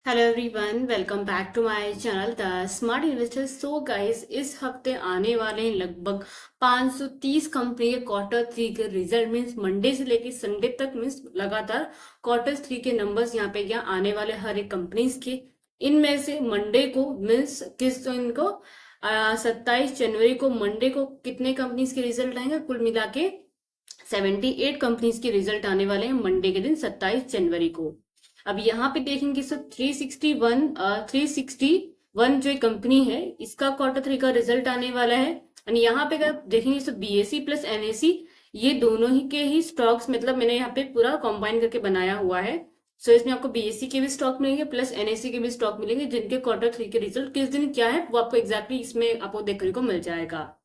Hello everyone, welcome back to my channel the smart investor. So guys, इस हफ्ते आने वाले हैं लगभग 530 कंपनी के क्वार्टर थ्री के रिजल्ट। मीन्स मंडे से लेकर संडे तक, मीन्स लगातार क्वार्टर थ्री के नंबर्स यहाँ पे क्या आने वाले हर एक कंपनीज के। इनमें से मंडे को मीन्स किस दिन को 27 जनवरी को मंडे को कितने कंपनीज के रिजल्ट आएंगे? कुल मिला के 78 कंपनीज के रिजल्ट आने वाले हैं मंडे के दिन 27 जनवरी को। अब यहाँ पे देखेंगे सो 361 जो कंपनी है इसका क्वार्टर थ्री का रिजल्ट आने वाला है। और यहाँ पे अगर देखेंगे सो बीएससी प्लस एनएससी ये दोनों ही के ही स्टॉक्स, मतलब मैंने यहाँ पे पूरा कंबाइन करके बनाया हुआ है। सो इसमें आपको बीएससी के भी स्टॉक मिलेंगे प्लस एनएससी के भी स्टॉक मिलेंगे, जिनके क्वार्टर थ्री के रिजल्ट किस दिन क्या है वो आपको एग्जैक्टली इसमें आपको देखने को मिल जाएगा।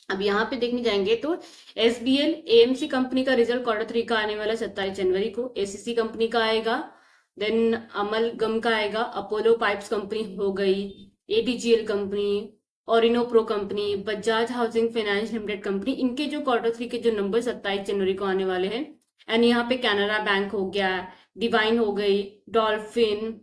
अब यहाँ पे देखने जाएंगे तो एसबीएल एएमसी कंपनी का रिजल्ट क्वार्टर थ्री का आने वाला 27 जनवरी को। एसीसी कंपनी का आएगा, देन अमलगम का आएगा, अपोलो पाइप्स कंपनी हो गई, एटीजीएल कंपनी, ओरिनो pro company, Bajaj housing finance limited company. इनके जो क्वार्टर थ्री के जो नंबर 27 जनवरी को आने वाले हैं। एंड यहाँ पे कैनरा बैंक हो गया, डिवाइन हो गई, Dolphin,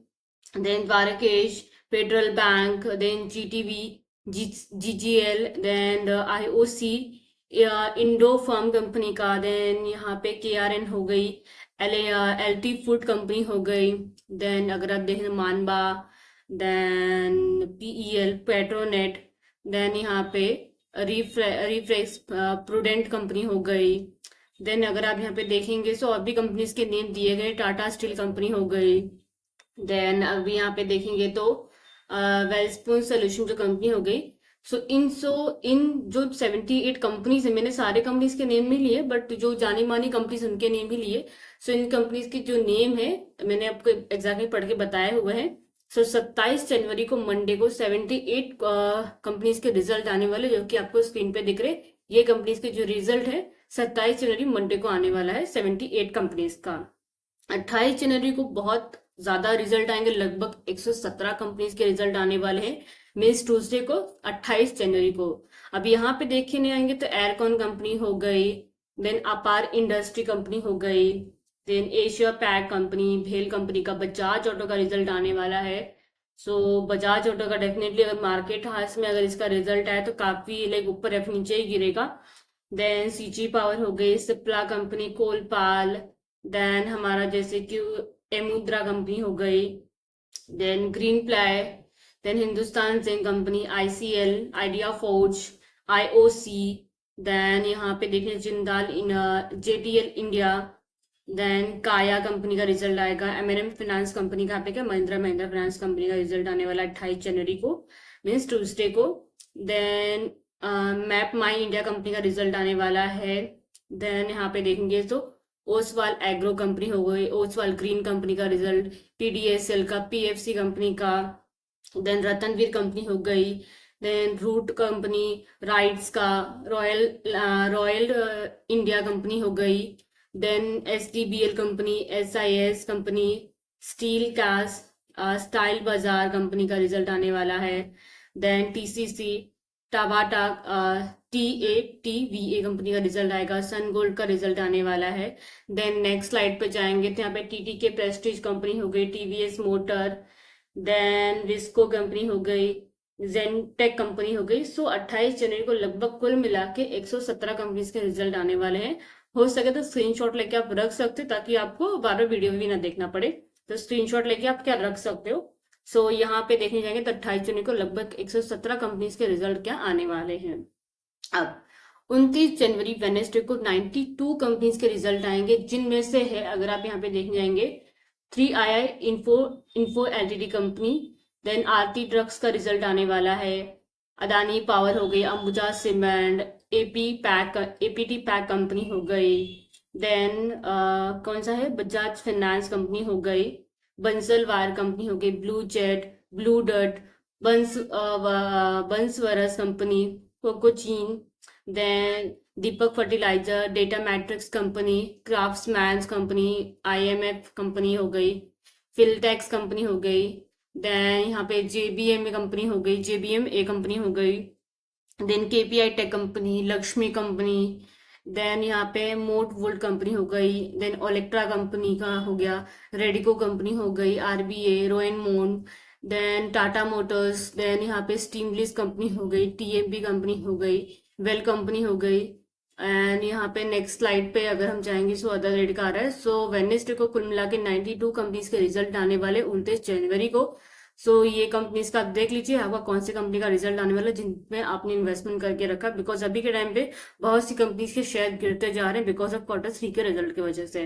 then Dwarikesh, Federal Bank, then GTV, GGL, then IOC, Indo Farm company का, देन यहाँ पे केआरएन हो गई, एलटी फूड कंपनी हो गई, देन अगर आप देखें मानबा, देन पीईएल पेट्रोनेट, देन यहाँ पे रिफ्रेक्स प्रूडेंट कंपनी हो गई। देन अगर आप यहाँ पे देखेंगे तो और भी कंपनीज के नेम दिए गए, टाटा स्टील कंपनी हो गई। देन अभी यहाँ पे देखेंगे तो वेलस्पून सोल्यूशन जो कंपनी हो गई। इन जो 78 कंपनीज है, मैंने सारे कंपनीज के नेम नहीं लिए बट जो जानी मानी कंपनीज उनके नेम भी लिए। इन कंपनीज के जो नेम है मैंने आपको एग्जैक्टली पढ़ के बताए हुए हैं। 27 जनवरी को मंडे को 78 कंपनीज के रिजल्ट आने वाले, जो कि आपको स्क्रीन पे दिख रहे। ये कंपनीज के जो रिजल्ट है 27 जनवरी मंडे को आने वाला है 78 कंपनीज का। 28 जनवरी को बहुत ज्यादा रिजल्ट आएंगे, लगभग 117 कंपनीज के रिजल्ट आने वाले हैं मीन्स ट्यूसडे को 28 जनवरी को। अब यहाँ पे देखने आएंगे तो एयरकॉन कंपनी हो गई, देन अपार इंडस्ट्री कंपनी हो गई, देन एशिया पैक कंपनी, भेल कंपनी का, बजाज ऑटो का रिजल्ट आने वाला है। बजाज ऑटो का डेफिनेटली अगर मार्केट हाउस में अगर इसका रिजल्ट आए तो काफी लाइक ऊपर या नीचे ही गिरेगा। देन सीजी पावर हो गई, सिप्ला कंपनी, कोलपाल, देन हमारा जैसे कि एमुद्रा कंपनी हो गई, then green ply, then Hindustan zinc company, ICL, idea forge, IOC, then यहाँ पे देखिए Jindal JTL India, then Kaya company का रिजल्ट आएगा, एमएनएम फाइनेंस कंपनी का, क्या महिंद्रा महिंद्रा फाइनेंस कंपनी का रिजल्ट आने वाला 28 जनवरी को मीन्स ट्यूसडे को। Then map my India company का रिजल्ट आने वाला है। देन यहाँ पे देखेंगे तो ओसवाल एग्रो कंपनी हो गई, ओसवाल ग्रीन कंपनी का रिजल्ट, पीडीएसएल का, पीएफसी कंपनी का, देन रतनवीर कंपनी हो गई, देन रूट कंपनी, राइट्स का, रॉयल रॉयल इंडिया कंपनी हो गई, then SDBL company, SIS company, steel cast, style Baazar company का रिजल्ट आने वाला है। देन टीसीसी, टाबाटा, टीएटीवीए कंपनी का रिजल्ट आएगा, सन गोल्ड का रिजल्ट आने वाला है। देन नेक्स्ट स्लाइड पे जाएंगे तो यहाँ पे टीटी के प्रेस्टीज कंपनी हो गई, TVS motor, then Visco company हो गई, जेनटेक कंपनी हो गई। 28 जनवरी को लगभग कुल मिला के 117 कंपनीज के रिजल्ट आने वाले हैं। हो सके तो स्क्रीनशॉट लेके आप रख सकते हो ताकि आपको बार बार वीडियो भी ना देखना पड़े, तो स्क्रीनशॉट लेके आप क्या रख सकते हो। यहाँ पे देखने जाएंगे तो 28 जनवरी को लगभग 117 कंपनीज के रिजल्ट क्या आने वाले हैं। अब 29 जनवरी वेनेसडे को 92 कंपनीज के रिजल्ट आएंगे, जिनमें से है अगर आप यहाँ पे देखने जाएंगे 3II info LTD company, then Aarti drugs का रिजल्ट आने वाला है, अदानी पावर हो गई, Ambuja cement, APT pack company हो गई, देन कौन सा है बजाज फाइनेंस कंपनी हो गई, बंसल वायर कंपनी हो गई, ब्लू जेट, ब्लू डर्ट, बंसवरस कंपनी, कोकोचीन, then Deepak fertiliser, data matrix company, craftsman company, IMF company हो गई, फिलटेक्स कंपनी हो गई, देन यहाँ पे जेबीएम कंपनी हो गई, जेबीएम ए कंपनी हो गई, then KPI tech company, Lakshmi company, then यहाँ पे मोट वोल्ट कंपनी हो गई, देन ओलेक्ट्रा कंपनी का हो गया, रेडिको कंपनी हो गई, आरबीए, रोएन मोन, देन टाटा मोटर्स, देन यहाँ पे स्टीमलिस कंपनी हो गई, टीएमबी कंपनी हो गई, वेल कंपनी हो गई। एंड यहाँ पे नेक्स्ट स्लाइड पे अगर हम जाएंगे सो अदर रेट का आ रहा है। सो वेडनेसडे को कुल मिला के 92 कंपनीज के रिजल्ट आने वाले 29 जनवरी को। सो ये कंपनीज का आप देख लीजिए आपका कौन सी कंपनी का रिजल्ट आने वाला है जिनमें आपने इन्वेस्टमेंट करके रखा, बिकॉज अभी के टाइम पे बहुत सी कंपनीज के शेयर गिरते जा रहे हैं बिकॉज ऑफ Q3 के रिजल्ट की वजह से।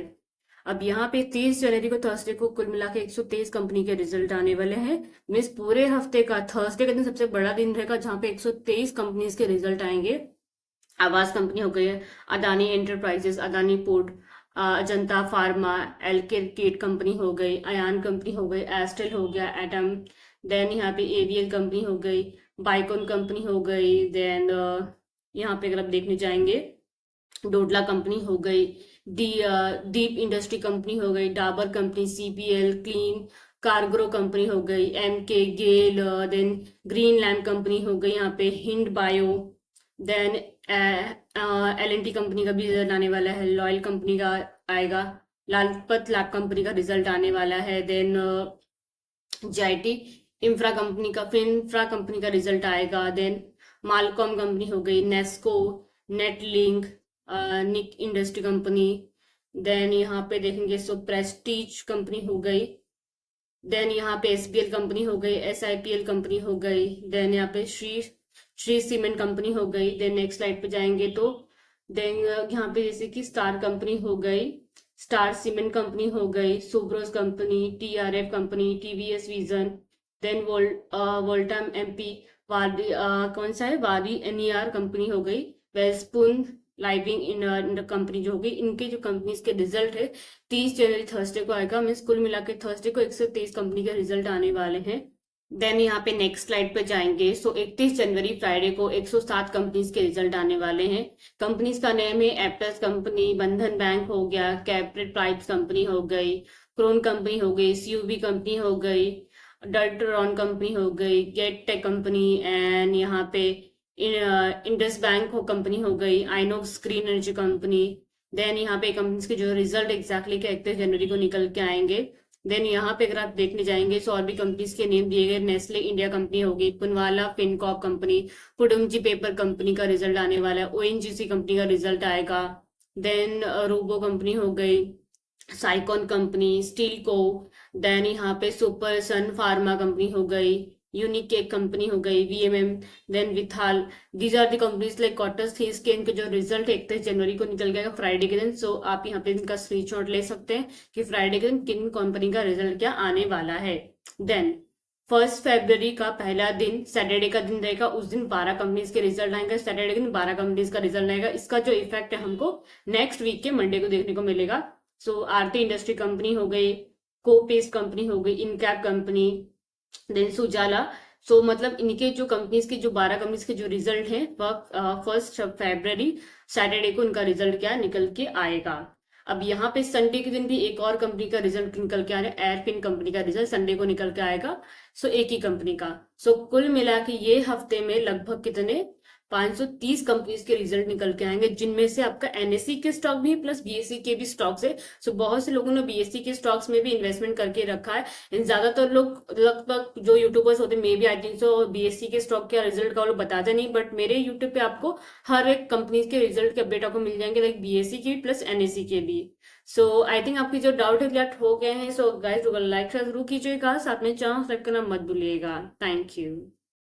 अब यहाँ पे 30 जनवरी को थर्सडे को कुल मिला के 123 कंपनी के रिजल्ट आने वाले हैं। मीन्स पूरे हफ्ते का थर्सडे का दिन सबसे बड़ा दिन रहेगा जहाँ पे 123 कंपनीज के रिजल्ट आएंगे। आवास कंपनी हो गई, Adani enterprises, Adani port, Ajanta pharma, एलकेट कंपनी हो गई, अयान कंपनी हो गई, एस्टेल हो गया, एटम, देन यहाँ पे एवीएल कंपनी हो गई, बाइकॉन कंपनी हो गई, देन यहाँ पे अगर आप देखने जाएंगे डोडला कंपनी हो गई, दीप इंडस्ट्री कंपनी हो गई, Dabur company, CPL, clean cargo company हो गई, MK, GAIL, then green land company हो गई, यहाँ पे Hind bio, then LNT company का भी रिजल्ट आने वाला है, लॉयल कंपनी का आएगा, लालपत लैब कंपनी का रिजल्ट आने वाला है, देन जाइटी इंफ्रा कंपनी का फिनफ्रा कंपनी का रिजल्ट आएगा, देन मालकॉम कंपनी हो गई, नेस्को, नेटलिंक, निक इंडस्ट्री कंपनी, देन यहाँ पे देखेंगे सो प्रेस्टीज कंपनी हो गई, देन यहाँ पे एसपीएल कंपनी हो गई, एसआईपीएल कंपनी हो गई, देन यहाँ पे श्री सीमेंट कंपनी हो गई। देन नेक्स्ट स्लाइड पे जाएंगे तो देन यहाँ पे जैसे कि स्टार कंपनी हो गई, स्टार सीमेंट कंपनी हो गई, Subros company, TRF company, TVS vision, then voltamp, Waaree कौन सा है वारी एनईआर कंपनी हो गई, वेस्पुन लाइविंग इन कंपनी जो होगी। इनके जो कंपनीज के रिजल्ट है 30 जनवरी थर्सडे को आएगा। मीन्स कुल मिला के थर्सडे को 123 कंपनी के रिजल्ट आने वाले हैं। देन यहाँ पे नेक्स्ट स्लाइड पे जाएंगे। सो 31 जनवरी फ्राइडे को 107 कंपनीज के रिजल्ट आने वाले हैं। कंपनीज का नेम है एप्टस कंपनी, बंधन बैंक हो गया, कैप्रेट पाइप्स कंपनी हो गई, क्रोन कंपनी हो गई, सीयूबी कंपनी हो गई, डल्टरॉन कंपनी हो गई, गेट टेक कंपनी, एंड यहाँ पे इंडस बैंक हो कंपनी हो गई, Inox green energy company. Then यहाँ पे कंपनीज के जो रिजल्ट एग्जैक्टली के 31 जनवरी को निकल के आएंगे। देन यहाँ पे अगर आप देखने जाएंगे तो और भी कंपनीज के नेम दिए गए। नेस्ले इंडिया कंपनी होगी, Poonawalla Fincorp company, पुडुमजी paper company का रिजल्ट आने वाला है, ओएनजीसी कंपनी का रिजल्ट आएगा। देन रूबो कंपनी हो गई, साइकॉन कंपनी, स्टील को, देन यहाँ पे सुपर सन फार्मा कंपनी हो गई, यूनिकेक कंपनी हो गई, VMM, then Vithal. These are the companies like quarters थी इसके इनके जो रिजल्ट 31 जनवरी को निकल गया फ्राइडे के दिन। सो आप यहाँ पे इनका स्क्रीनशॉट ले सकते हैं कि फ्राइडे के दिन किन कंपनी का रिजल्ट क्या आने वाला है। देन 1 फरवरी का पहला दिन सैटरडे का दिन रहेगा। उस दिन 12 कंपनीज के रिजल्ट आएंगे। सैटरडे के दिन 12 कंपनीज का रिजल्ट आएगा। इसका जो इफेक्ट है हमको नेक्स्ट वीक के मंडे को देखने को मिलेगा। सो आरती इंडस्ट्री कंपनी हो गई, कोपेस कंपनी हो गई, इनकैप कंपनी, देन सुजाला। सो मतलब इनके जो कंपनीज के जो 12 कंपनीज के जो रिजल्ट है वह 1 फरवरी सैटरडे को इनका रिजल्ट क्या निकल के आएगा। अब यहाँ पे संडे के दिन भी एक और कंपनी का रिजल्ट निकल के आ रहा है, एयरफिन कंपनी का रिजल्ट संडे को निकल के आएगा। सो एक ही कंपनी का। सो कुल मिला के ये हफ्ते में लगभग कितने 530 कंपनीज के रिजल्ट निकल के आएंगे, जिनमें से आपका एनएससी के स्टॉक भी प्लस बीएससी के भी स्टॉक्स है। सो बहुत से लोगों ने बीएससी के स्टॉक्स में भी इन्वेस्टमेंट करके रखा है। ज्यादातर लोग लगभग जो यूट्यूबर्स होते हैं may be I think so BSC के स्टॉक के रिजल्ट का वो लोग बताते नहीं, बट मेरे यूट्यूब पे आपको हर एक कंपनीज के रिजल्ट के अपडेट आपको मिल जाएंगे, लाइक बीएससी के प्लस एनएससी के भी। सो आई थिंक आपकी जो डाउट है क्लियर हो गए हैं। सो गाइस लाइक जरूर कीजिएगा, साथ में चैनल सब्सक्राइब करना मत भूलिएगा। Thank you.